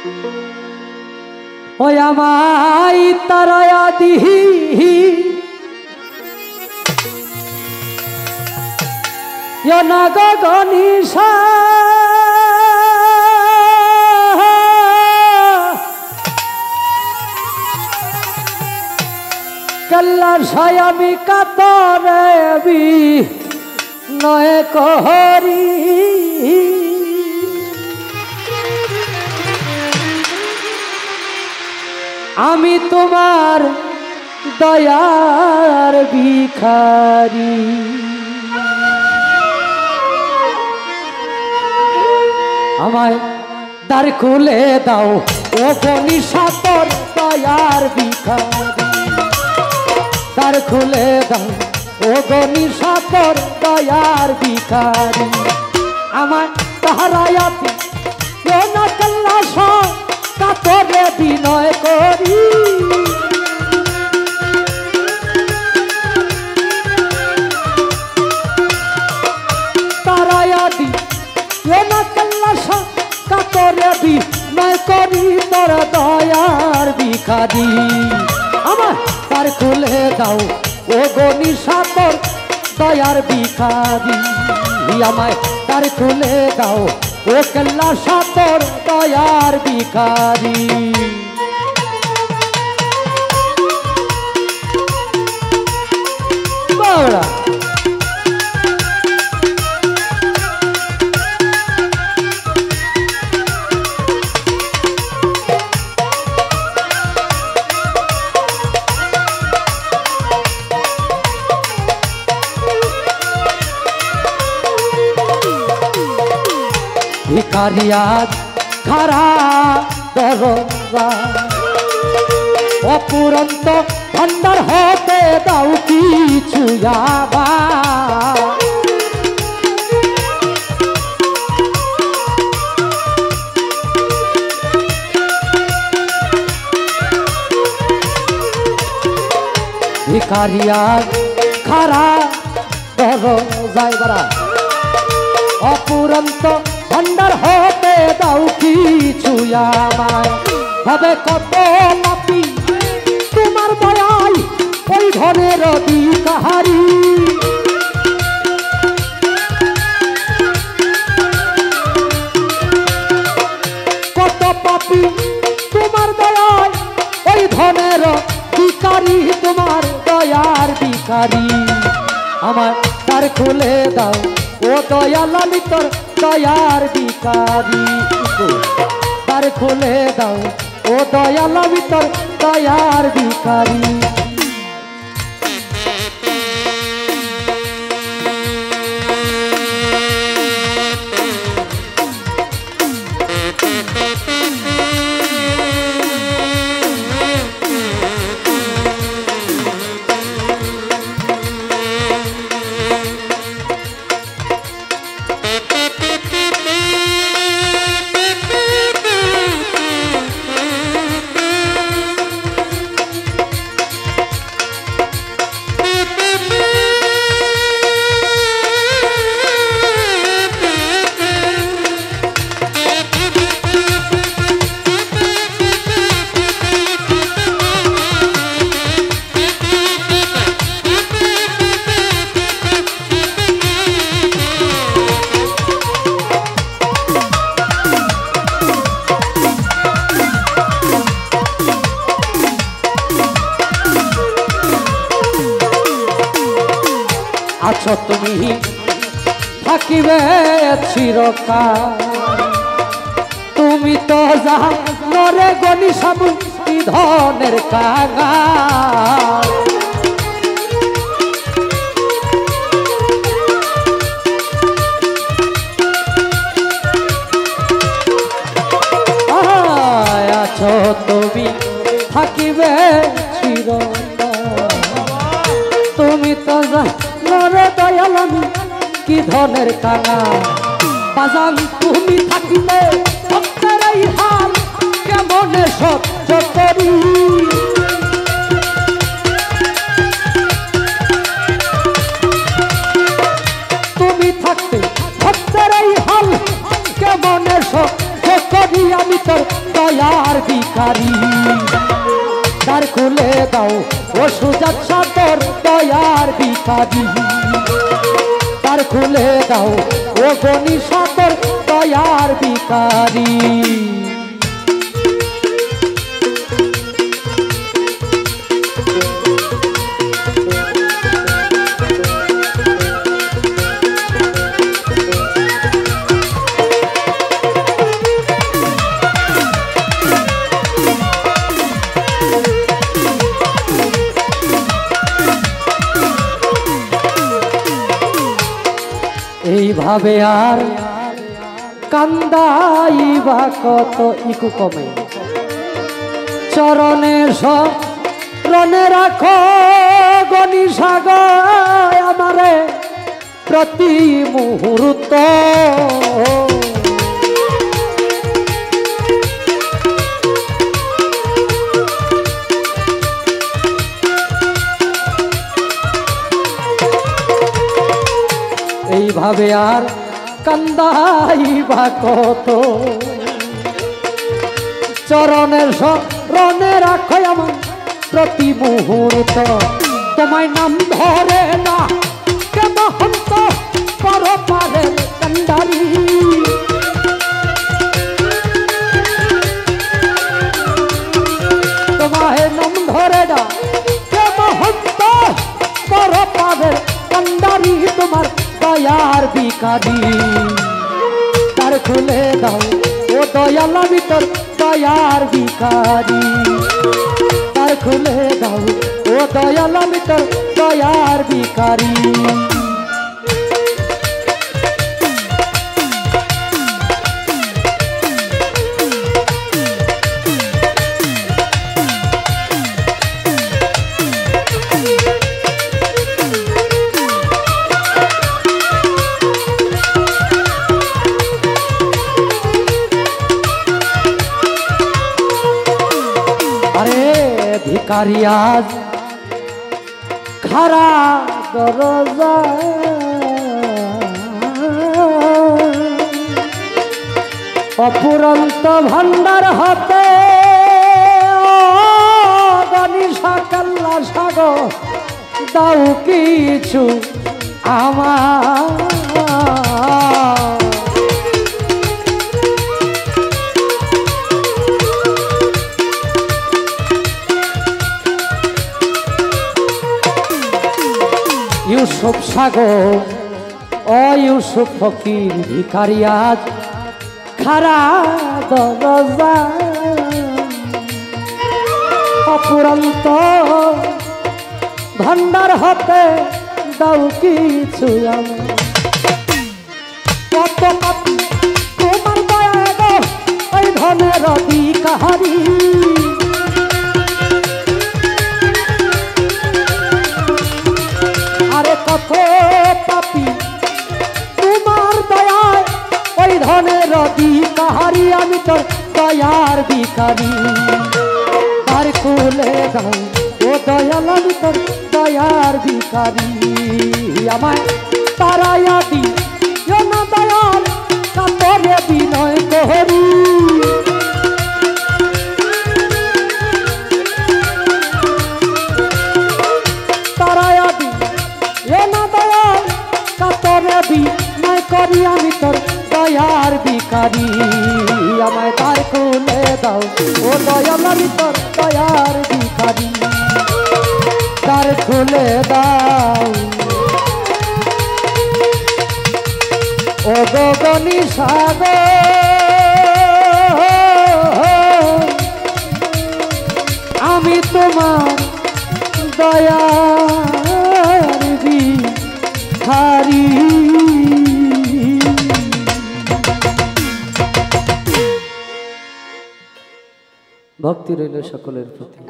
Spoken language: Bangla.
ওই আমায় তারায়া দিহি না গগনিশা কল্লা সায়ামি কাতরে বি নয় কহরি আমি তোমার দয়ার ভিখারি আমায় দ্বার খুলে দাও ও গনিশা তোর দয়ার ভিখারি দ্বার খুলে দাও ও গনিশা তোর দয়ার ভিখারি আমায় তাহারায়াতি না কল্লা কাতরে বিনয় করি তারায়াদি না কল্লা কাতরে বিনয় করি তোর দয়ার ভিখারি আমার তার খুলে দাও ও গনিশা তোর দয়ার ভিখারি আমায় তার খুলে দাও ও কল্লা তোর দয়ার ভিখারি বাবা ভিখারিয়াত খারা দরজা অপুরন্ত ভান্ডার হতে দাও কিছু ভিখারিয়াত খারা দরজায় বারা অপুরন্ত ভান্ডার হতে দাও কিছু আমায় হবে কত মাপি তোমার দয়ায় ওই ঘরের ভিখারি কত পাপি তোমার দয়ায় ওই ধনের ভিখারি তোমার দয়ার ভিখারি আমার দ্বার খুলে দাও ও দয়ালালি তোর দয়ার ভিখারি দ্বার খুলে দাও ও দয়ালালি তোর দয়ার ভিখারি আছো তুমি থাকিবে চিরকাল তুমি তো জানো রে গনিশা মুক্তি ধনের কাঙাল আছো তুমি থাকিবে চিরকাল তুমি তো রে দয়ালামি কি ধনের কাঙা বাজান তুমি থাকিলে ভক্তের এই হাল কেমনে সহ্য করি তুমি থাকতে ভক্তের এই হাল কেমনে সহ্য করি আমি তোর দয়ার ভিখারি দ্বার খুলে দাও ও সুজাত সাদর দয়ার ভিখারি দ্বার খুলে দাও ও গনি সাদর দয়ার ভিখারি এইভাবে আর কান্দাইবা কত ইকু কমে চরণে শরণে রাখো গনি সাগর আমারে প্রতি মুহূর্ত এইভাবে আর কান্দাইবা কত চরণের শরণে রাখো আমার প্রতি মুহূর্ত তোমায় নাম ধরে না কে মহন্ত পরপারের কান্ডারি তোমায় নাম ধরে না কে মহন্ত পরপারের কান্ডারি তোমার দয়ার ভিখারি দ্বার খুলে দাও ও দয়াল আমি তোর দয়ার ভিখারি দ্বার খুলে দাও ও দয়াল আমি তোর দয়ার ভিখারি ভিখারি আজ খারা দরজা অপুরন্ত ভান্ডার হাতে গনিশা কাল্লা সাগর দাও কিছু আমার ইউসুফ সাগর ও ইউসুফ ফকির ভিখারি আজ খারা দরজা অপুরন্ত ভান্ডার হতে দাও কিছু আমার কত পাপি তোমার দয়া গো ওই ধনের অধিকারী আরে কত পাপি তোমার দয়ায় ওই ধনের অধিকারী আমি তোর দয়ার ভিখারি দ্বার খুলে দাও ও দয়াল আমি তোর দয়ার ভিখারি আমায় তারাইয়া দিও না দয়াল কাতরে বিনয় করি তারাইয়া দিও না দয়াল কাতরে বিনয় করি আমি তোর দয়ার ভিখারি আমায় দ্বার খুলে দাও ও দয়াল আমি তোর দয়ার ভিখারি দ্বার খুলে দাও ও গগনি সাগর আমি তোমার দয়ার ভিখারি ভক্তি রইল সকলের প্রতি।